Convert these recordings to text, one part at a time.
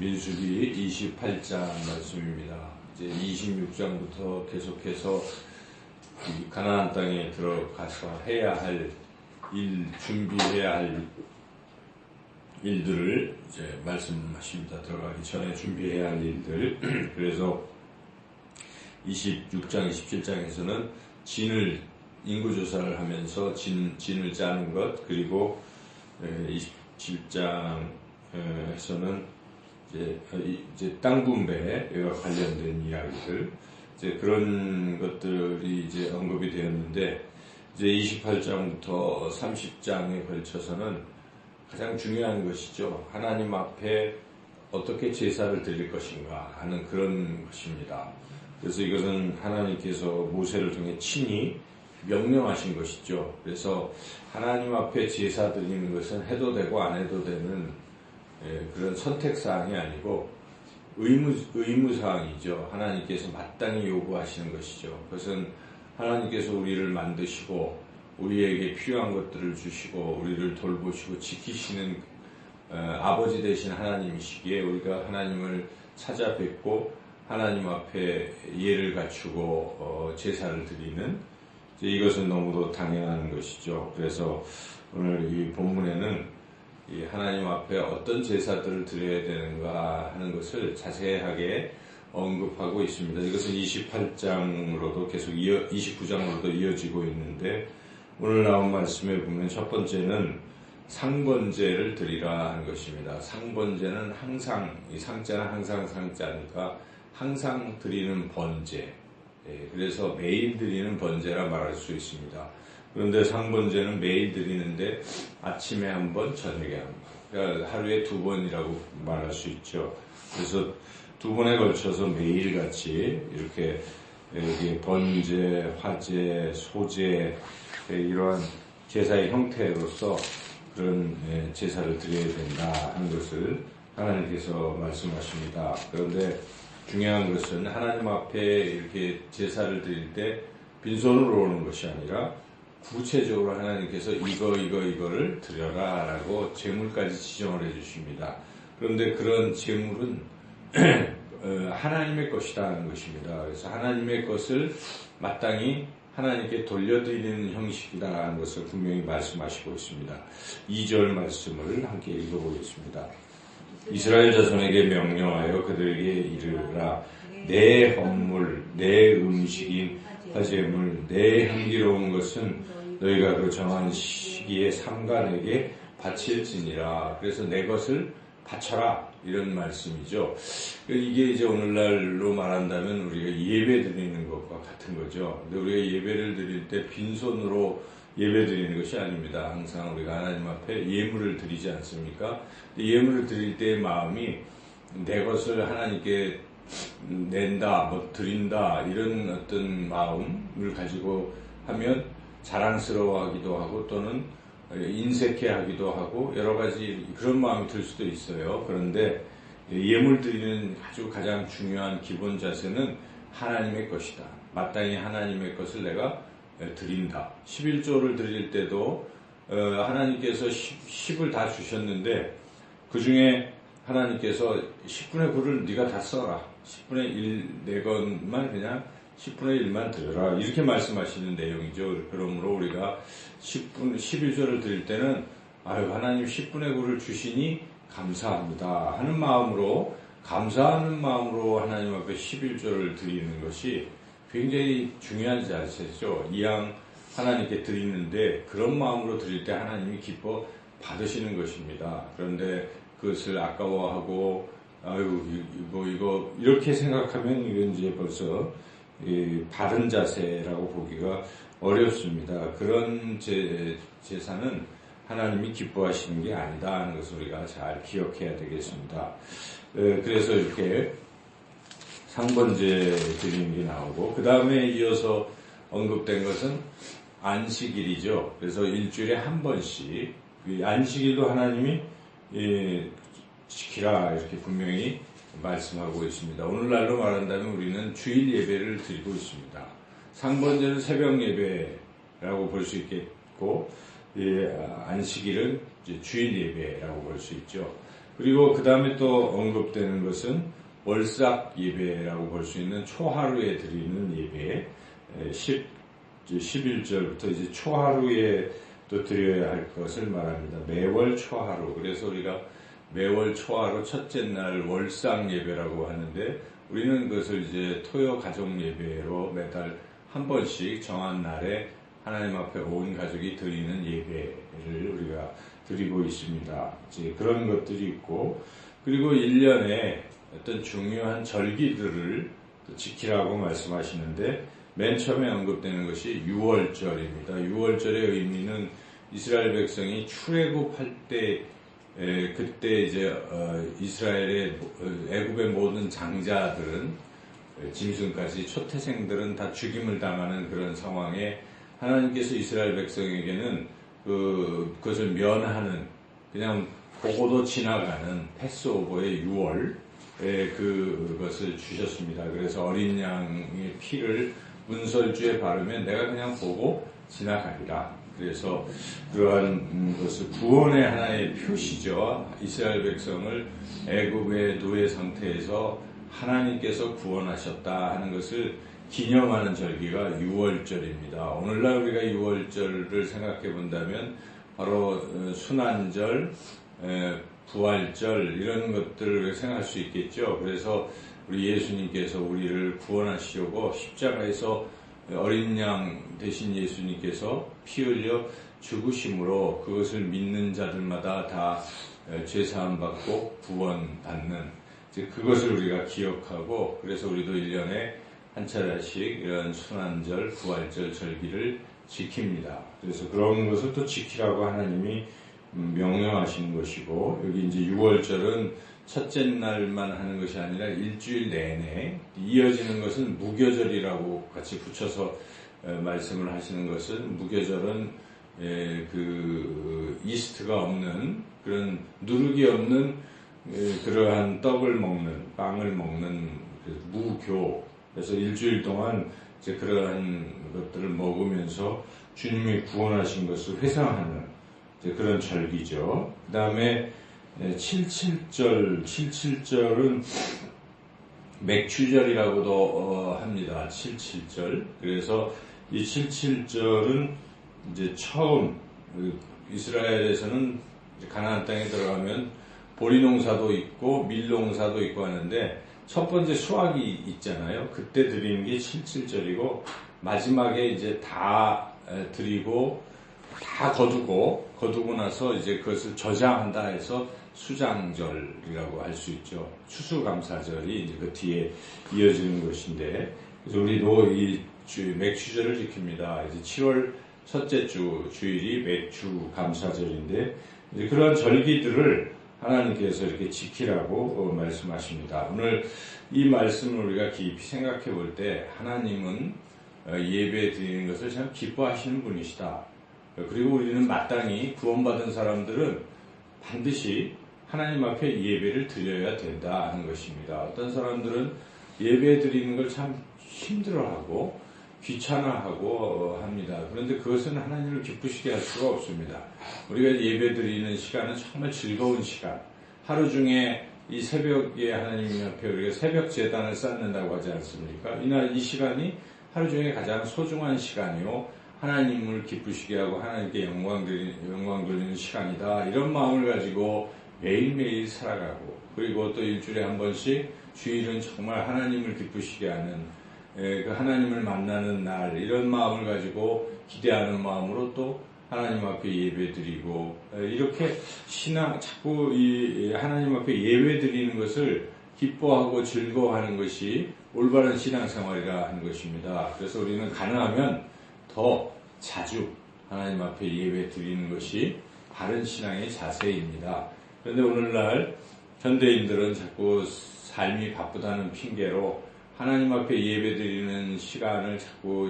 민수기 28장 말씀입니다. 이제 26장부터 계속해서 이 가나안 땅에 들어가서 해야 할 준비해야 할 일들을 이제 말씀하십니다. 들어가기 전에 준비해야 할 일들. 그래서 26장, 27장에서는 인구조사를 하면서 진을 짜는 것, 그리고 27장에서는 이제 땅 분배와 관련된 이야기들, 이제 그런 것들이 이제 언급이 되었는데, 이제 28장부터 30장에 걸쳐서는 가장 중요한 것이죠. 하나님 앞에 어떻게 제사를 드릴 것인가 하는 그런 것입니다. 그래서 이것은 하나님께서 모세를 통해 친히 명령하신 것이죠. 그래서 하나님 앞에 제사 드리는 것은 해도 되고 안 해도 되는 그런 선택사항이 아니고 의무사항이죠. 하나님께서 마땅히 요구하시는 것이죠. 그것은 하나님께서 우리를 만드시고 우리에게 필요한 것들을 주시고 우리를 돌보시고 지키시는 아버지 되신 하나님이시기에 우리가 하나님을 찾아뵙고 하나님 앞에 예를 갖추고 제사를 드리는, 이것은 너무도 당연한 것이죠. 그래서 오늘 이 본문에는 이 하나님 앞에 어떤 제사들을 드려야 되는가 하는 것을 자세하게 언급하고 있습니다. 이것은 28장으로도 계속 29장으로도 이어지고 있는데, 오늘 나온 말씀에 보면 첫 번째는 상번제를 드리라 하는 것입니다. 상번제는 항상, 이 상자는 항상 상자니까 항상 드리는 번제, 그래서 매일 드리는 번제라 말할 수 있습니다. 그런데 상번제는 매일 드리는데 아침에 한 번, 저녁에 한 번, 그러니까 하루에 2번이라고 말할 수 있죠. 그래서 2번에 걸쳐서 매일같이 이렇게 번제, 화제, 소제, 이러한 제사의 형태로서 그런 제사를 드려야 된다 하는 것을 하나님께서 말씀하십니다. 그런데 중요한 것은 하나님 앞에 이렇게 제사를 드릴 때 빈손으로 오는 것이 아니라 구체적으로 하나님께서 이거를 드려라 라고 제물까지 지정을 해 주십니다. 그런데 그런 제물은 하나님의 것이다 하는 것입니다. 그래서 하나님의 것을 마땅히 하나님께 돌려드리는 형식이다 하는 것을 분명히 말씀하시고 있습니다. 2절 말씀을 함께 읽어보겠습니다. 이스라엘 자손에게 명령하여 그들에게 이르라. 내 헌물, 내 음식인 화제물, 내 향기로운 것은 너희가 그 정한 시기에 삼간에게 바칠지니라. 그래서 내 것을 바쳐라, 이런 말씀이죠. 이게 이제 오늘날로 말한다면 우리가 예배 드리는 것과 같은 거죠. 근데 우리가 예배를 드릴 때 빈손으로 예배 드리는 것이 아닙니다. 항상 우리가 하나님 앞에 예물을 드리지 않습니까? 예물을 드릴 때의 마음이 내 것을 하나님께 낸다, 드린다, 이런 어떤 마음을 가지고 하면 자랑스러워하기도 하고 또는 인색해 하기도 하고 여러 가지 그런 마음이 들 수도 있어요. 그런데 예물 드리는 아주 가장 중요한 기본 자세는 하나님의 것이다. 마땅히 하나님의 것을 내가 드린다. 11조를 드릴 때도 하나님께서 10을 다 주셨는데 그 중에 하나님께서 10분의 9를 네가 다 써라. 10분의 1 내 것만 그냥 10분의 1만 드려라. 이렇게 말씀하시는 내용이죠. 그러므로 우리가 11조를 드릴 때는 하나님 10분의 9를 주시니 감사합니다 하는 마음으로, 감사하는 마음으로 하나님 앞에 11조를 드리는 것이 굉장히 중요한 자세죠. 이왕 하나님께 드리는데 그런 마음으로 드릴 때 하나님이 기뻐 받으시는 것입니다. 그런데 그것을 아까워하고 이거 이렇게 생각하면 이건 이제 벌써 바른 자세라고 보기가 어렵습니다. 그런 제사는 하나님이 기뻐하시는 게 아니다 하는 것을 우리가 잘 기억해야 되겠습니다. 그래서 이렇게 상번제 드리는 게 나오고, 그 다음에 이어서 언급된 것은 안식일이죠. 그래서 일주일에 한 번씩 안식일도 하나님이 지키라 이렇게 분명히 말씀하고 있습니다. 오늘날로 말한다면 우리는 주일 예배를 드리고 있습니다. 상번제는 새벽 예배라고 볼 수 있겠고, 안식일은 이제 주일 예배라고 볼 수 있죠. 그리고 그 다음에 또 언급되는 것은 월삭 예배라고 볼 수 있는 초하루에 드리는 예배, 11절부터 이제 초하루에 또 드려야 할 것을 말합니다. 매월 초하루. 그래서 우리가 매월 초하루 첫째 날 월삭 예배라고 하는데, 우리는 그것을 이제 토요 가족 예배로 매달 한 번씩 정한 날에 하나님 앞에 온 가족이 드리는 예배를 우리가 드리고 있습니다. 이제 그런 것들이 있고, 그리고 1년에 어떤 중요한 절기들을 지키라고 말씀하시는데, 맨 처음에 언급되는 것이 6월절입니다. 6월절의 의미는 이스라엘 백성이 출애굽할 때, 그때 이제 이스라엘의 애굽의 모든 장자들은, 짐승까지 초태생들은 다 죽임을 당하는 그런 상황에 하나님께서 이스라엘 백성에게는 그것을 면하는, 그냥 보고도 지나가는 패스오버의 6월 그것을 주셨습니다. 그래서 어린 양의 피를 문설주에 바르면 내가 그냥 보고 지나가리라. 그래서 그러한 것을 구원의 하나의 표시죠. 이스라엘 백성을 애굽의 노예 상태에서 하나님께서 구원하셨다 하는 것을 기념하는 절기가 6월절입니다. 오늘날 우리가 6월절을 생각해 본다면 바로 순환절, 부활절 이런 것들을 생각할 수 있겠죠. 그래서 우리 예수님께서 우리를 구원하시려고 십자가에서 어린 양 대신 예수님께서 피 흘려 죽으심으로 그것을 믿는 자들마다 다 죄사함 받고 구원받는, 그것을 우리가 기억하고, 그래서 우리도 1년에 한 차례씩 이런 순환절, 부활절 절기를 지킵니다. 그래서 그런 것을 또 지키라고 하나님이 명령하시는 것이고, 여기 이제 6월절은 첫째 날만 하는 것이 아니라 일주일 내내 이어지는 것은 무교절이라고 같이 붙여서 말씀을 하시는 것은, 무교절은 그 이스트가 없는, 그런 누룩이 없는 그러한 떡을 먹는, 빵을 먹는 무교. 그래서 일주일 동안 이제 그러한 것들을 먹으면서 주님이 구원하신 것을 회상하는 그런 절기죠. 그 다음에 77절은 맥추절이라고도 합니다. 77절. 그래서 이 77절은 이제 처음 이스라엘에서는 가나안 땅에 들어가면 보리농사도 있고 밀농사도 있고 하는데, 첫 번째 수확이 있잖아요. 그때 드리는 게 77절이고, 마지막에 이제 다 드리고 다 거두고 나서 이제 그것을 저장한다 해서 수장절이라고 할 수 있죠. 추수감사절이 이제 그 뒤에 이어지는 것인데, 그래서 우리도 이 맥추절을 지킵니다. 이제 7월 첫째 주일이 맥추감사절인데, 이제 그러한 절기들을 하나님께서 이렇게 지키라고 말씀하십니다. 오늘 이 말씀을 우리가 깊이 생각해 볼 때, 하나님은 예배 드리는 것을 참 기뻐하시는 분이시다. 그리고 우리는 마땅히 구원받은 사람들은 반드시 하나님 앞에 예배를 드려야 된다 하는 것입니다. 어떤 사람들은 예배 드리는 걸 참 힘들어하고 귀찮아하고 합니다. 그런데 그것은 하나님을 기쁘시게 할 수가 없습니다. 우리가 예배 드리는 시간은 정말 즐거운 시간. 하루 중에 이 새벽에 하나님 앞에 우리가 새벽 제단을 쌓는다고 하지 않습니까? 이 시간이 하루 중에 가장 소중한 시간이요, 하나님을 기쁘시게 하고 하나님께 영광 돌리는 시간이다. 이런 마음을 가지고 매일매일 살아가고, 그리고 또 일주일에 한 번씩 주일은 정말 하나님을 기쁘시게 하는, 그 하나님을 만나는 날, 이런 마음을 가지고 기대하는 마음으로 또 하나님 앞에 예배드리고, 이렇게 자꾸 이 하나님 앞에 예배드리는 것을 기뻐하고 즐거워하는 것이 올바른 신앙생활이라 하는 것입니다. 그래서 우리는 가능하면 더 자주 하나님 앞에 예배드리는 것이 바른 신앙의 자세입니다. 그런데 오늘날 현대인들은 자꾸 삶이 바쁘다는 핑계로 하나님 앞에 예배드리는 시간을 자꾸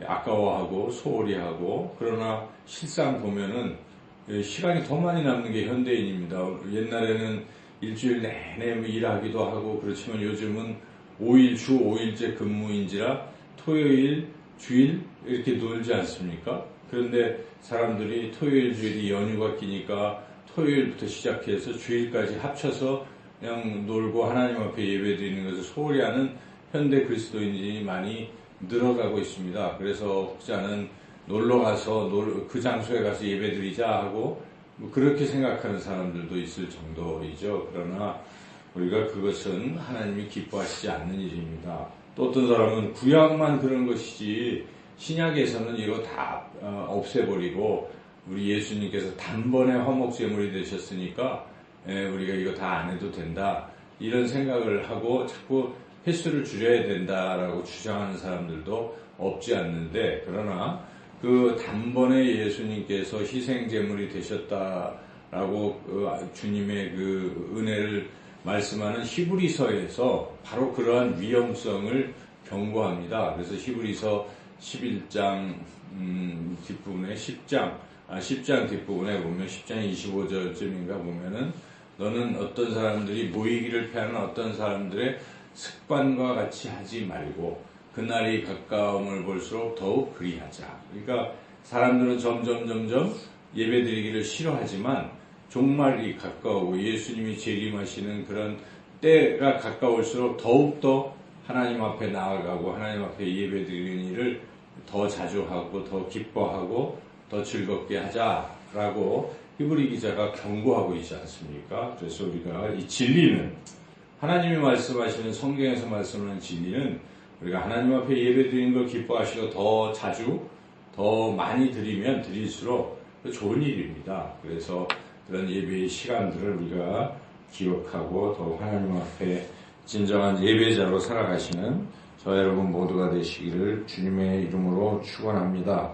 아까워하고 소홀히 하고, 그러나 실상 보면은 시간이 더 많이 남는 게 현대인입니다. 옛날에는 일주일 내내 일하기도 하고, 그렇지만 요즘은 주 5일째 근무인지라 토요일, 주일 이렇게 놀지 않습니까? 그런데 사람들이 토요일, 주일이 연휴가 끼니까 토요일부터 시작해서 주일까지 합쳐서 그냥 놀고 하나님 앞에 예배드리는 것을 소홀히 하는 현대 그리스도인들이 많이 늘어가고 있습니다. 그래서 혹자는 놀러 가서 그 장소에 가서 예배드리자 하고 뭐 그렇게 생각하는 사람들도 있을 정도이죠. 그러나 우리가 그것은 하나님이 기뻐하시지 않는 일입니다. 또 어떤 사람은 구약만 그런 것이지 신약에서는 이거 다 없애버리고 우리 예수님께서 단번에 화목제물이 되셨으니까 우리가 이거 다 안 해도 된다 이런 생각을 하고 자꾸 횟수를 줄여야 된다라고 주장하는 사람들도 없지 않는데, 그러나 그 단번에 예수님께서 희생제물이 되셨다라고 주님의 그 은혜를 말씀하는 히브리서에서 바로 그러한 위험성을 경고합니다. 그래서 히브리서 11장 뒷부분에 10장 뒷부분에 보면 10장 25절쯤인가 보면은 너는 어떤 사람들이 모이기를 피하는 어떤 사람들의 습관과 같이 하지 말고 그날이 가까움을 볼수록 더욱 그리하자. 그러니까 사람들은 점점 예배드리기를 싫어하지만 종말이 가까우고 예수님이 재림하시는 그런 때가 가까울수록 더욱더 하나님 앞에 나아가고 하나님 앞에 예배드리는 일을 더 자주 하고 더 기뻐하고 더 즐겁게 하자라고 히브리 기자가 경고하고 있지 않습니까? 그래서 우리가 이 진리는, 하나님이 말씀하시는 성경에서 말씀하는 진리는 우리가 하나님 앞에 예배드리는 걸 기뻐하시고 더 자주 더 많이 드리면 드릴수록 좋은 일입니다. 그래서 그런 예배의 시간들을 우리가 기억하고 더 하나님 앞에 진정한 예배자로 살아가시는 저와 여러분 모두가 되시기를 주님의 이름으로 축원합니다.